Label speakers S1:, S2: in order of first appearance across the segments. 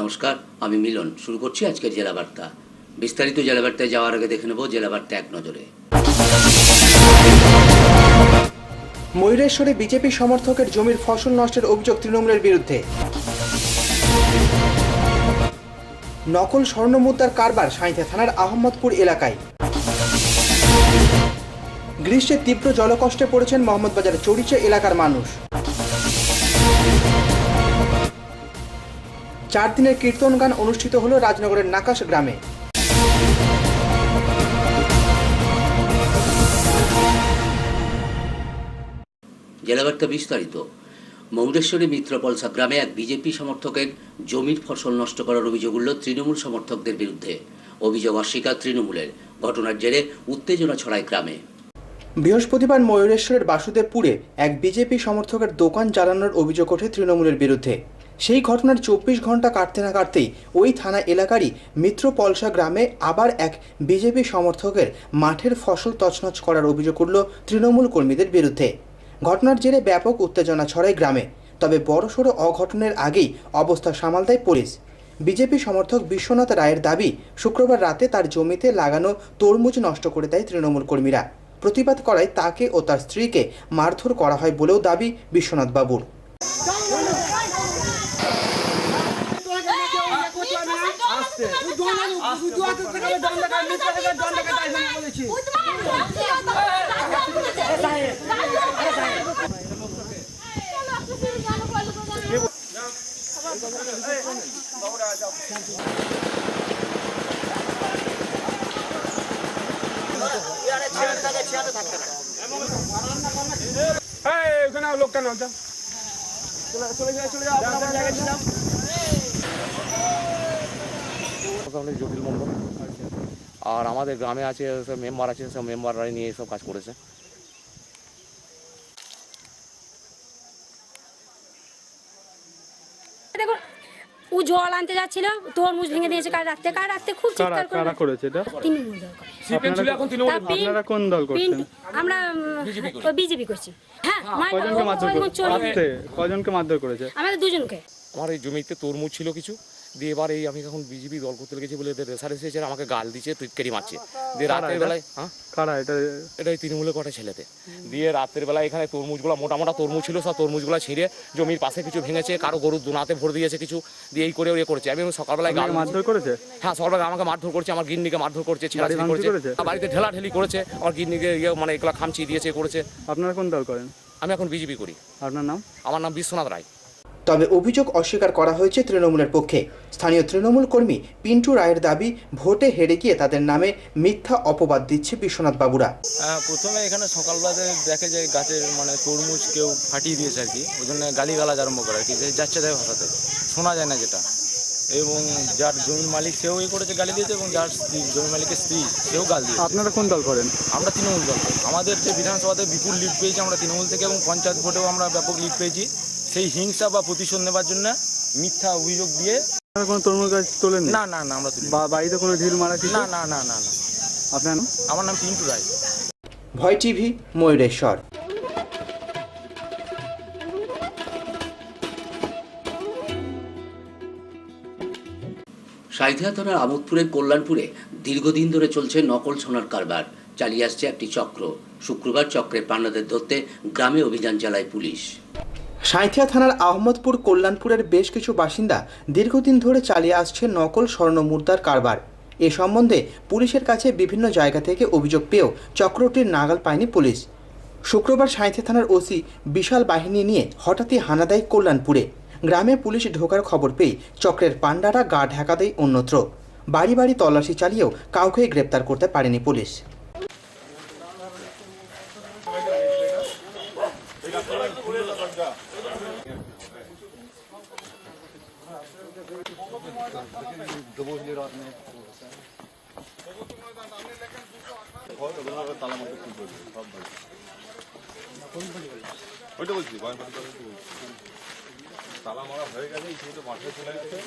S1: নমস্কার, আমি মিলন। শুরু করছি আজকের জেলা বার্তা। বিস্তারিত জেলা বার্তায় যাওয়ার আগে দেখে নেব জেলা বার্তা এক নজরে।
S2: ময়ূরেশ্বরে বিজেপি সমর্থকের জমির ফসল নষ্টের অভিযোগ তৃণমূলের বিরুদ্ধে। নকল স্বর্ণ মুদ্রার কারবার সাঁইথিয়া থানার আহমদপুর এলাকায়। গ্রীষ্মের তীব্র জলকষ্টে পড়েছেন মোহাম্মদবাজার চরিচে এলাকার মানুষ। 4 দিনের কীর্তন গান অনুষ্ঠিত হল রাজনগরের নাকাশ গ্রামে।
S1: জেলাবার্তা বিস্তারিত। ময়ূরেশ্বরী মিত্রপলসা গ্রামে এক বিজেপি সমর্থকের জমির ফসল নষ্ট করার অভিযোগ উঠল তৃণমূল সমর্থকদের বিরুদ্ধে। অভিযোগ অস্বীকার তৃণমূলের। ঘটনার জেরে উত্তেজনা ছড়ায় গ্রামে।
S2: বৃহস্পতিবার ময়ূরেশ্বরের বাসুদেবপুরে এক বিজেপি সমর্থকের দোকান জ্বালানোর অভিযোগ ওঠে তৃণমূলের বিরুদ্ধে। সেই ঘটনার 24 ঘন্টা কাটতে না কাটতেই ওই থানা এলাকারই মিত্রপলসা গ্রামে আবার এক বিজেপি সমর্থকের মাঠের ফসল তছনছ করার অভিযোগ উঠল তৃণমূল কর্মীদের বিরুদ্ধে। ঘটনার জেরে ব্যাপক উত্তেজনা ছড়ায় গ্রামে। তবে বড়সড় অঘটনের আগেই অবস্থা সামাল দেয় পুলিশ। বিজেপি সমর্থক বিশ্বনাথ রায়ের দাবি, শুক্রবার রাতে তার জমিতে লাগানো তরমুজ নষ্ট করে দেয় তৃণমূল কর্মীরা। প্রতিবাদ করায় তাকে ও তার স্ত্রীকে মারধর করা হয় বলেও দাবি বিশ্বনাথ বাবুর।
S3: জটিল মন্ডল আর আমাদের গ্রামে আছে সব মেম্বার আছে, সব মেম্বাররাই নিয়ে এসব কাজ করেছে।
S4: দেখো ও জল আনতে যাচ্ছিল, তরমুজ ভেঙে দিয়েছে কাল রাতে খুব চিৎকার করে।
S5: কারা করেছে এটা?
S4: তৃণমূল দল করে।
S5: আপনারা কোন দল করছেন?
S4: আমরা বিজেপি করছি। হ্যাঁ,
S5: কজনকে মারধর করেছে?
S4: আমাদের দুজনকে।
S3: আমার এই জমিতে তরমুজ ছিল কিছু, দিয়ে এবার এই আমি এখন বিজেপি দল করতে লেগেছি বলে এদের রেসার এসেছে, আমাকে গাল দিচ্ছে, টিটকারি মারছে। দিয়ে রাতের বেলায়
S5: কারা
S3: এটাই তৃণমূলের কটা ছেলেতে। দিয়ে রাতের বেলায় এখানে তরমুজগুলো মোটা মোটা তরমুজ ছিল, সব তরমুজগুলো ছিঁড়ে জমির পাশে কিছু ভেঙেছে, কারো গরুর দুনাতে ভরে দিয়েছে কিছু, দিয়ে এই করে করেছে। আমি সকালবেলায় গাল
S5: মারধর করেছে।
S3: হ্যাঁ, সকালবেলা আমাকে মারধর করছে, আমার গিন্নিকে মারধর করছে, ছেঁড়াছিড়ি করেছে, বাড়িতে ঢেলাঢেলি করেছে, আমার গিন্নিকে মানে এগুলো খামচি দিয়েছে করেছে।
S5: আপনারা কোন দল করেন?
S3: আমি এখন বিজেপি করি।
S5: আপনার নাম?
S3: আমার নাম বিশ্বনাথ রায়।
S2: তবে অভিযোগ অস্বীকার করা হয়েছে তৃণমূলের পক্ষে। স্থানীয় তৃণমূল কর্মী পিন্টু রায়ের দাবি, ভোটে হেরে গিয়ে তাদের নামে মিথ্যা অপবাদ দিচ্ছে বিশ্বনাথ বাবুরা।
S6: প্রথমে এখানে সকালবেলাতে দেখে যে গাছের মানে তরমুজ কেউ ফাটিয়ে দিয়েছে আর কি, ওই জন্য গালিগালাজ আরম্ভ করে আর কি, যে যাচ্ছে তাই ভাষাতে শোনা যায় না যেটা। এবং যার জমির মালিক সেও করেছে, গালি দিয়েছে, এবং যার স্ত্রী জমির মালিকের স্ত্রী সেও গাল দিয়েছে।
S5: আপনারা কোন দল করেন?
S6: আমরা তৃণমূল দল করি। আমাদের যে বিধানসভাতে বিপুল লিড পেয়েছি আমরা তৃণমূল থেকে, এবং পঞ্চায়েত ভোটেও আমরা ব্যাপক লিড পেয়েছি। সেই হিংসা বা প্রতিশোধ নেবার জন্য মিথ্যা অভিযোগ দিয়ে।
S5: আপনারা কোনো তরমুজ গাছ তোলেন?
S6: না না না, আমরা তুলি।
S5: বাড়িতে কোনো ঢিল মারা?
S6: না না না না না।
S5: আপনার নাম?
S6: আমার নাম পিন্টু রায়।
S2: ভয় টিভি, ময়ূরেশ্বর।
S1: সাঁইথিয়া থানার আমোদপুরের কল্যাণপুরে দীর্ঘদিন ধরে চলছে নকল সোনার কারবার। চালিয়ে আসছে একটি চক্র। শুক্রবার চক্রের পান্ডাদের ধরতে গ্রামে অভিযান চালায় পুলিশ।
S2: সাঁইথিয়া থানার আহমদপুর কল্যাণপুরের বেশ কিছু বাসিন্দা দীর্ঘদিন ধরে চালিয়ে আসছে নকল স্বর্ণ মুদ্রার কারবার। এ সম্বন্ধে পুলিশের কাছে বিভিন্ন জায়গা থেকে অভিযোগ পেয়েও চক্রটির নাগাল পায়নি পুলিশ। শুক্রবার সাঁইথিয়া থানার ওসি বিশাল বাহিনী নিয়ে হঠাৎই হানা দেয় কল্যাণপুরে। গ্রামে পুলিশ ঢোকার খবর পেয়ে চক্রের পান্ডারা গা ঢাকা দেয় অন্যত্র। বাড়ি বাড়ি তল্লাশি চালিয়েও কাউকে গ্রেপ্তার করতে পারেনি পুলিশ।
S7: তালা মারা হয়ে গেছে, এই তো মাঠে চলে গেছে।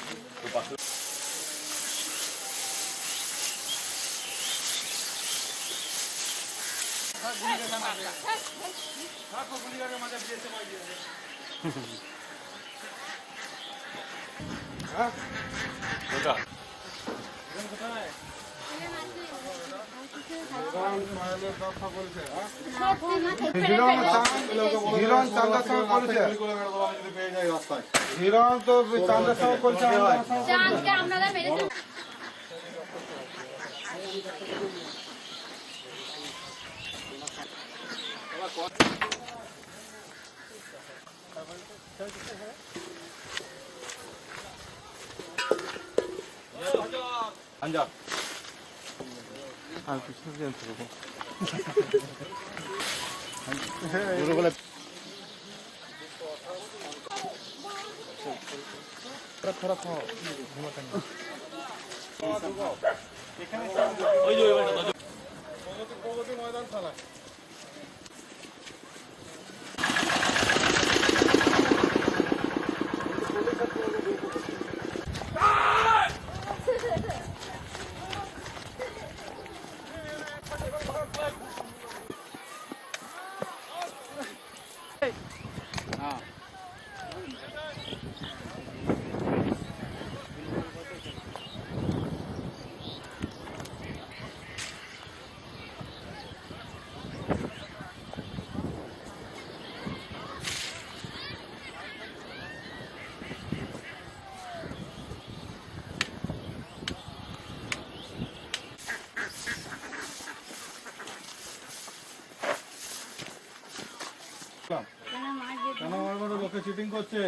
S8: কেন আমার মতো লোকে চিটিং করছে?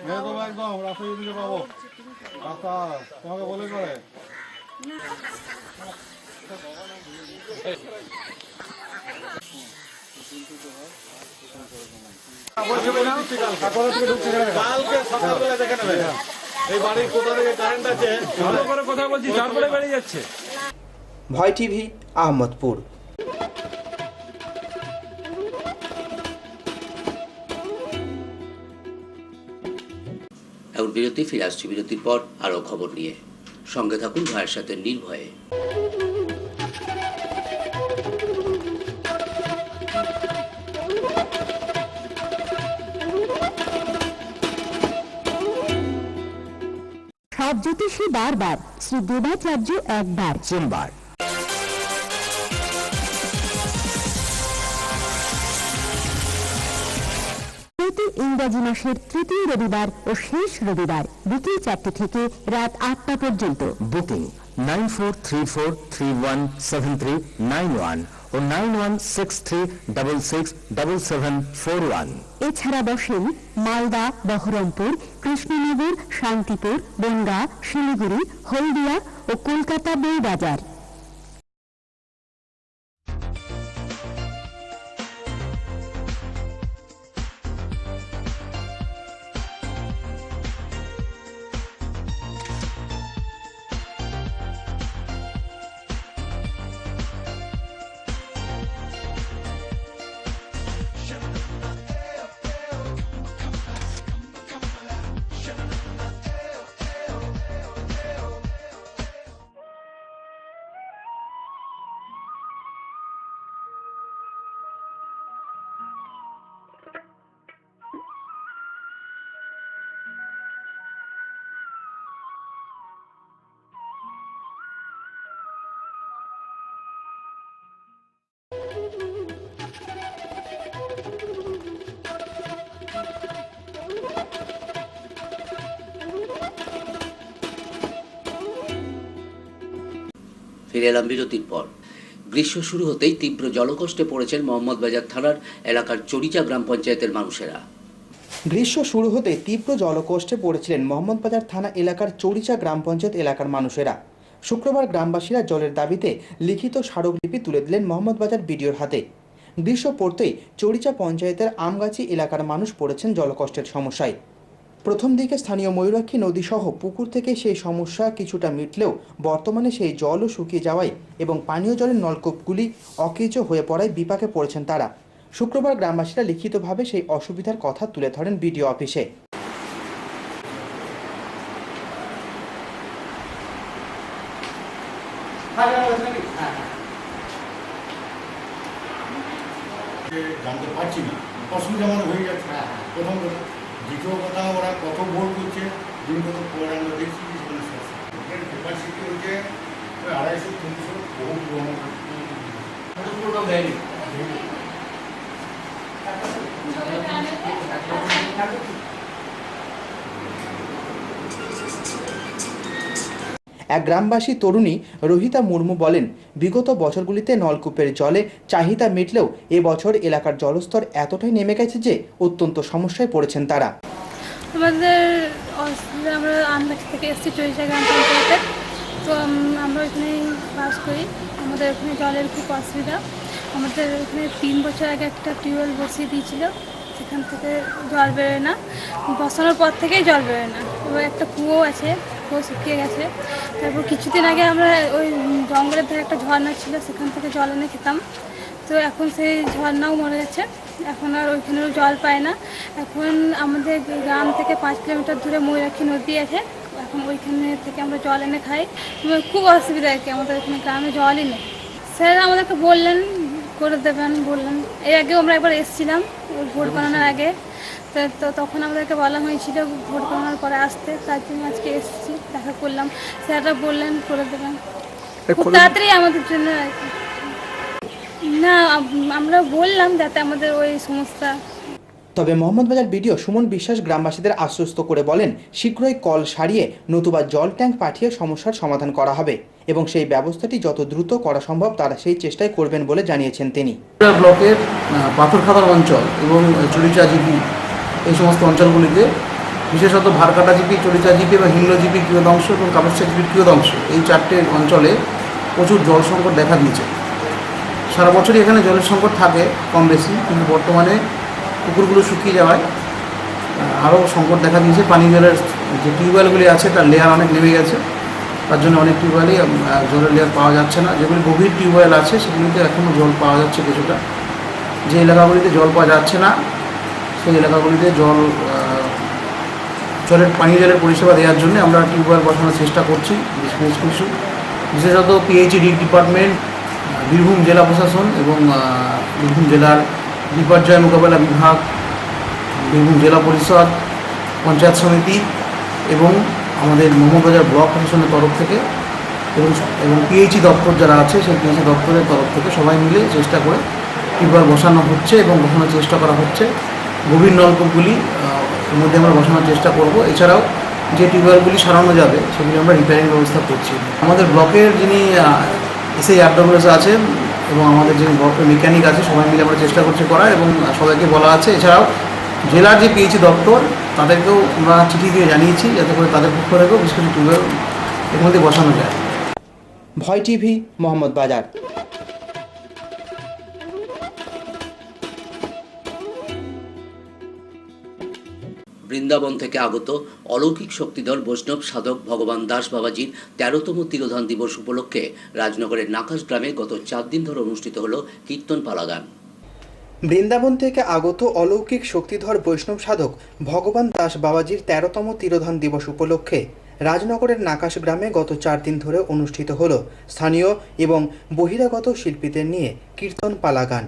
S8: মেরে দেবো একদম, রাস্তা যদি পাবো রাস্তা তোমাকে বলে করে। কালকে সকালবেলা দেখে নেবে এই বাড়ির কোথা থেকে কারেন্ট আছে।
S6: কথা বলছি তারপরে বেরিয়ে যাচ্ছে।
S2: ভয় টিভি, আহমদপুর।
S1: এখন বিরতি, ফিরে আসছি বিরতির পর আরও খবর নিয়ে। সঙ্গে থাকুন ভয়ের সাথে নির্ভয়ে।
S9: সব জ্যোতিষী বারবার, শ্রী দেবাচার্য একবার।
S10: সোমবার
S9: প্রতি ইংরাজি মাসের তৃতীয় রবিবার ও শেষ রবিবার বিকেল 4টে থেকে রাত 8টা পর্যন্ত।
S10: বুকিং 9434317391 ও 9163667741।
S9: এছাড়া বসেন মালদা, বহরমপুর, কৃষ্ণনগর, শান্তিপুর, বনগাঁ, শিলিগুড়ি, হলদিয়া ও কলকাতা বউবাজার।
S1: ফিরে এলাম বিরতির পর। গ্রীষ্ম শুরু হতেই তীব্র জলকষ্টে পড়েছেন মোহাম্মদবাজার থানার এলাকার চরিচা গ্রাম পঞ্চায়েতের মানুষেরা।
S2: গ্রীষ্ম শুরু হতে তীব্র জলকষ্টে পড়েছিলেন মোহাম্মদবাজার থানা এলাকার চরিচা গ্রাম পঞ্চায়েত এলাকার মানুষেরা। শুক্রবার গ্রামবাসীরা জলের দাবিতে লিখিত স্মারকলিপি তুলে দিলেন মোহাম্মদবাজার বিডিওর হাতে। গ্রীষ্ম পড়তেই চরিচা পঞ্চায়েতের আমগাছি এলাকার মানুষ পড়েছেন জলকষ্টের সমস্যায়। প্রথম দিকে স্থানীয় ময়ূরাক্ষী নদী সহ পুকুর থেকে সেই সমস্যা কিছুটা মিটলেও বর্তমানে সেই জলও শুকিয়ে যাওয়ায় এবং পানীয় জলের নলকূপগুলি অকেজো হয়ে পড়ায় বিপাকে পড়েছেন তারা। শুক্রবার গ্রামবাসীরা লিখিতভাবে সেই অসুবিধার কথা তুলে ধরেন বিডিও অফিসে।
S8: জানতে পারছি না, অসুবিধা আমার হয়ে যাচ্ছে প্রথম কথা। দ্বিতীয় কথা, ওরা কত ভোট করছে যিনি কত পুরানো আমরা দেখছি জীবনের সমস্যা এখানে ক্যাপাসিটি হচ্ছে 250-300 বহু পুরোনো প্রোগ্রাম দেয়নি
S2: এক গ্রামবাসী তরুণী রোহিতা মুর্মু বলেন, বিগত বছরগুলিতে নলকূপের জলে চাহিদা মিটলেও এবছর এলাকার জলস্তর এতটাই নেমে গেছে যে অত্যন্ত সমস্যায় পড়েছেন তারা।
S11: আমাদের অসুবিধা, আমরা আমগাছি থেকে এসেছি চরিচা গ্রাম পঞ্চায়েতে, তো আমরা ওইখানেই বাস করি। আমাদের ওখানে জলের খুব অসুবিধা। আমাদের ওখানে 3 বছর আগে একটা টিউবওয়েল বসিয়ে দিয়েছিল, সেখান থেকে জল বেরোয় না, বসানোর পর থেকেই জল বেরোয় না। এবার একটা কুয়ো আছে, কুয়ো শুকিয়ে গেছে। তারপর কিছুদিন আগে আমরা ওই জঙ্গলের ধারে একটা ঝর্ণা ছিল, সেখান থেকে জল এনে খেতাম। তো এখন সেই ঝর্ণাও মরে যাচ্ছে, এখন আর ওইখানেও জল পায় না। এখন আমাদের গ্রাম থেকে 5 কিলোমিটার দূরে ময়ূরাক্ষী নদী আছে, এখন ওইখানে থেকে আমরা জল এনে খাই। খুব অসুবিধা আর কি, আমাদের এখানে গ্রামে জলই নেই। স্যার আমাদেরকে বললেন করে দেবেন, বললেন। এর আগেও আমরা একবার এসেছিলাম ভোট গণনার আগে, তো তখন আমাদেরকে বলা হয়েছিল ভোট গণনার পরে আসতে, তার জন্য আজকে এসেছি, দেখা করলাম। স্যাররা বললেন করে দেবেন খুব তাড়াতাড়ি আমাদের জন্য আর কি। না, আমরা বললাম যাতে আমাদের ওই সমস্যা।
S2: তবে মোহাম্মদবাজার বিডিও সুমন বিশ্বাস গ্রামবাসীদের আশ্বস্ত করে বলেন, শীঘ্রই কল সারিয়ে নতুবা জল ট্যাঙ্ক পাঠিয়ে সমস্যার সমাধান করা হবে এবং সেই ব্যবস্থাটি যত দ্রুত করা সম্ভব তারা সেই চেষ্টাই করবেন বলে জানিয়েছেন তিনি।
S5: ব্লকের পাথরখাদার অঞ্চল এবং চরিচা জিপি এই সমস্ত অঞ্চলগুলিতে বিশেষত ভারকাটা জিপি, চরিচা জিপি বা হিংলো জিপি কিয়দংশ এবং কাপাসিয়া জিপির কিয়দংশ, এই 4টে অঞ্চলে প্রচুর জল সংকট দেখা দিয়েছে। সারা বছরই এখানে জলের সংকট থাকে কম বেশি, কিন্তু বর্তমানে পুকুরগুলো শুকিয়ে যাওয়ায় আরও সংকট দেখা দিয়েছে। পানীয় জলের যে টিউবওয়েলগুলি আছে তার লেয়ার অনেক নেমে গেছে, তার জন্য অনেক টিউবওয়েলই জলের লেয়ার পাওয়া যাচ্ছে না। যেগুলি গভীর টিউবওয়েল আছে সেগুলিতে এখনও জল পাওয়া যাচ্ছে কিছুটা। যে এলাকাগুলিতে জল পাওয়া যাচ্ছে না সেই এলাকাগুলিতে পানীয় জলের পরিষেবা দেওয়ার জন্য আমরা টিউবওয়েল বসানোর চেষ্টা করছি। বিশেষত পিএইচই ডিপার্টমেন্ট, বীরভূম জেলা প্রশাসন এবং বীরভূম জেলার বিপর্যয় মোকাবেলা বিভাগ, বীরভূম জেলা পরিষদ, পঞ্চায়েত সমিতি এবং আমাদের মোহাম্মদবাজার ব্লক প্রশাসনের তরফ থেকে এবং পিএইচই দপ্তর যারা আছে সেই পিএইচই দপ্তরের তরফ থেকে সবাই মিলে চেষ্টা করে টিউবওয়েল বসানো হচ্ছে এবং বসানোর চেষ্টা করা হচ্ছে। গভীর নলকূপগুলি এর মধ্যে আমরা বসানোর চেষ্টা করব। এছাড়াও যে টিউবওয়েলগুলি সারানো যাবে সেগুলি আমরা রিপেয়ারিং ব্যবস্থা করছি। আমাদের ব্লকের যিনি এসআই আরডব্লিউএস আছেন এবং আমাদের যিনি ব্লকের মেকানিক আছে, সবাই মিলে আমরা চেষ্টা করছি করার এবং সবাইকে বলা আছে। এছাড়াও জেলার যে পিএইচই দপ্তর তাদেরকেও আমরা চিঠি দিয়ে জানিয়েছি যাতে করে তাদের পক্ষ থেকেও বিশেষ করে টিউবওয়েল এর মধ্যে বসানো যায়।
S2: ভয় টিভি, মোহাম্মদবাজার।
S1: বৃন্দাবন থেকে আগত অলৌকিক শক্তিধর বৈষ্ণব সাধক ভগবান দাস বাবাজির 13তম তিরোধান দিবস উপলক্ষে রাজনগরের নাকাশ গ্রামে গত 4 দিন ধরে অনুষ্ঠিত হল কীর্তন পালাগান।
S2: বৃন্দাবন থেকে আগত অলৌকিক শক্তিধর বৈষ্ণব সাধক ভগবান দাস বাবাজির 13তম তিরোধান দিবস উপলক্ষে রাজনগরের নাকাশ গ্রামে গত 4 দিন ধরে অনুষ্ঠিত হল স্থানীয় এবং বহিরাগত শিল্পীদের নিয়ে কীর্তন পালাগান।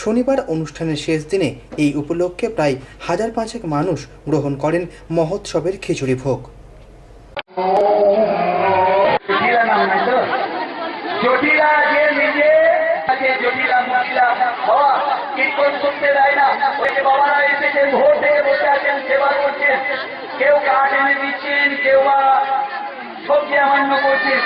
S2: শনিবার অনুষ্ঠানের শেষ দিনে এই উপলক্ষে প্রায় 1000-500 মানুষ গ্রহণ করেন মহোৎসবের খিচুড়ি ভোগ।
S12: কেউ কাঠ এনে দিচ্ছেন, কেউ বা সবজি আমান্য করছেন।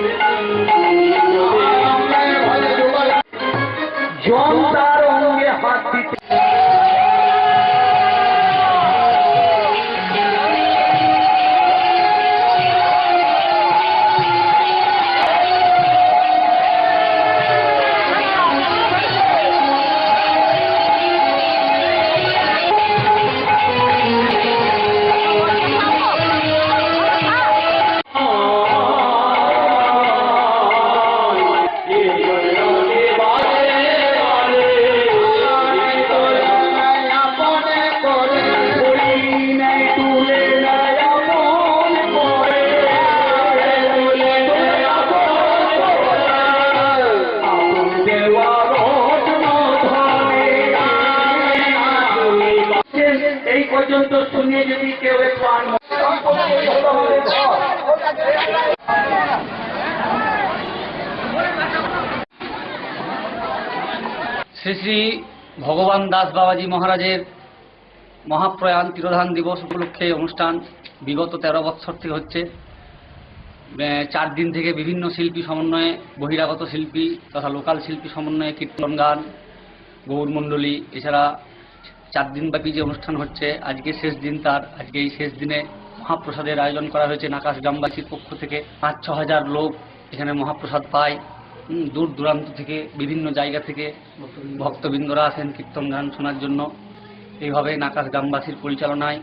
S12: এই দেখি কেউ একটু আনবো
S13: শ্রী শ্রী ভগবান দাস বাবাজি মহারাজের মহাপ্রয়াণ তিরোধান দিবস উপলক্ষে অনুষ্ঠান বিগত 13 বছর থেকে হচ্ছে। 4 দিন থেকে বিভিন্ন শিল্পী সমন্বয়ে, বহিরাগত শিল্পী তথা লোকাল শিল্পী সমন্বয়ে কীর্তন গান, গৌরমণ্ডলী, এছাড়া 4 দিনব্যাপী যে অনুষ্ঠান হচ্ছে, আজকে শেষ দিন তার। আজকে এই শেষ দিনে মহাপ্রসাদের আয়োজন করা হয়েছে নাকাশ গ্রামবাসীর পক্ষ থেকে। 5-6 হাজার লোক এখানে মহাপ্রসাদ পায়। দূর দূরান্ত থেকে, বিভিন্ন জায়গা থেকে ভক্তবৃন্দরা আসেন কীর্তন গান শোনার জন্য। এইভাবে নাকাশ গ্রামবাসীর পরিচালনায়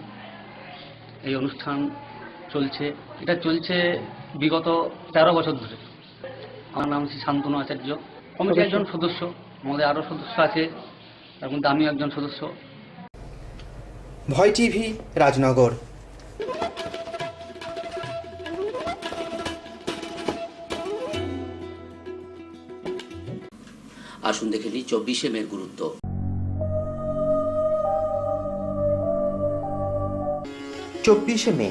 S13: এই অনুষ্ঠান চলছে। এটা চলছে বিগত 13 বছর ধরে। আমার নাম শ্রী শান্তনু আচার্য, কমিটির একজন সদস্য। আমাদের আরও সদস্য আছে, তার মধ্যে আমিও একজন সদস্য।
S2: ভয় টিভি, রাজনগর।
S1: আসুন দেখে নিই 24শে মের গুরুত্ব।
S2: 24শে মে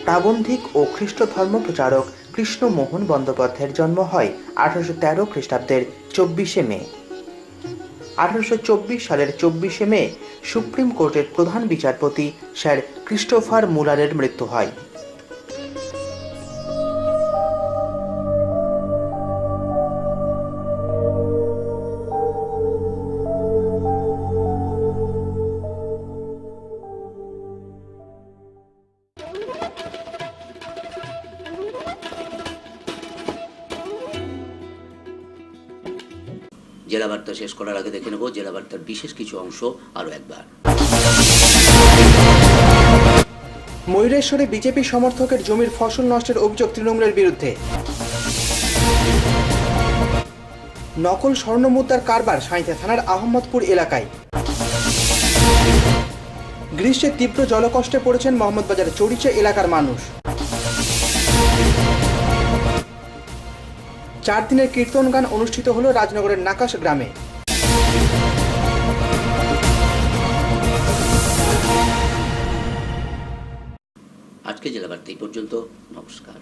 S2: প্রাবন্ধিক ও খ্রিস্ট ধর্ম প্রচারক কৃষ্ণমোহন বন্দ্যোপাধ্যায়ের জন্ম হয় 1813 খ্রিস্টাব্দের 24শে মে। 1824 সালের 24শে মে সুপ্রিম কোর্টের প্রধান বিচারপতি স্যার ক্রিস্টোফার মুলারের মৃত্যু হয়।
S1: জেলা বার্তা শেষ করার আগে দেখে নেব জেলা বার্তার বিশেষ কিছু অংশ আরও একবার।
S2: ময়ূরেশ্বরে বিজেপি সমর্থকের জমির ফসল নষ্টের অভিযোগ তৃণমূলের বিরুদ্ধে। নকল স্বর্ণ মুদ্রার কারবার সাঁইথিয়া থানার আহমদপুর এলাকায়। গ্রীষ্মে তীব্র জলকষ্টে পড়েছেন মোহাম্মদবাজার চরিচা এলাকার মানুষ। 4 দিনের কীর্তন গান অনুষ্ঠিত হলো রাজনগরের নাকাশ গ্রামে।
S1: আজকে জেলা বার্তা এই পর্যন্ত। নমস্কার।